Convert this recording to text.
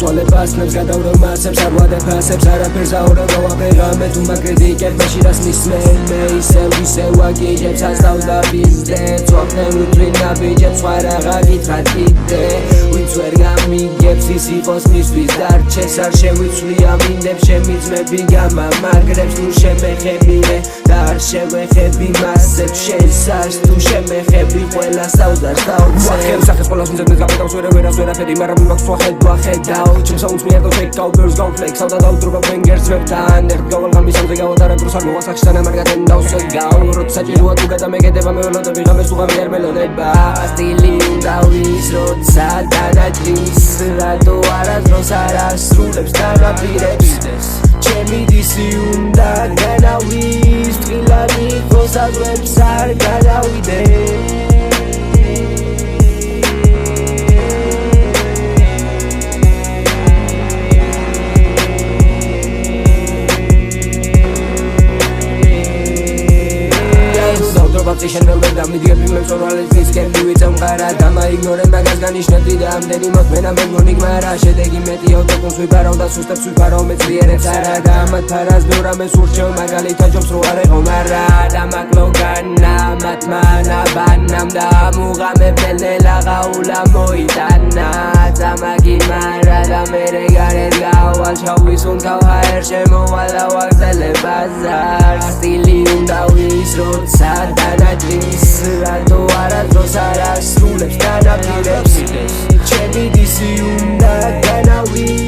საშუალებას ნებს გადავრევ მასებს არ ვადებ ასებს არაფერს აურევ გავაფერამე თუ მაგრედიკებ მეში რას მისმე მე ისევ ვაგიჟებს ასავს და ბიზნეს წვავდნენ უთვლინა ბიჭებს სხვა რაღა გითხრათ კიდე ვინც ვერ გამიგებს ის იყოს მისთვის დარჩეს არ შევიცვლი ამინდებს შემიძმები გამამაგრებს თუ შემეხებინე და არ შევეხები მასებს შესარს თუ შემეხები ყველას თავდას დავწევ სახეს ყველას მიზებნეს გაბედავს ვერას ვერაფერი მაგრამ მიმაქვს ვახედვა ხედავ ჩემს საუნდს მიაკავ ფეიქავ ბევრს გავფლექს და დავდრობა ბენგერს ვებთან ერთ გავალღამის ამზე გავატარებ დროს არ მოვასახშთან ამარ გადენდავს ვეგავ როცა ჭიროა თუ გადამეკეთება მეველოდები ღამეს უღამი არ მელოდება სტილი უნდა ვის როცა დანაჯის რატო არასდროს არ ასრულებს დანაპირებს ჩემი დისი უნდა განავის ტყილანი იყოს აზრებს არ გადავიდე Baptischen Wälder, damit ihr wie mit so alles nicht kennt, wie wir zum Kara, da mal ignorieren, magaz gar nicht die da am den Mot, wenn am Monik Mara, schedegi mit die Auto und sui parau, das susta sui parau mit viere Sara, da mat paras dura me surcho, magalita jobs ro are gomara, da maklogana, matmana banam da muga me pende la gaula moitana, da magimara, da mere garet gawal shawi sun kawhaer shemo wala waqtele bazar, stili unda wisrotsa დანაჯის რატო არასდროს არ ასრულებს დანაპირებს ჩემი დისი უნდა განავის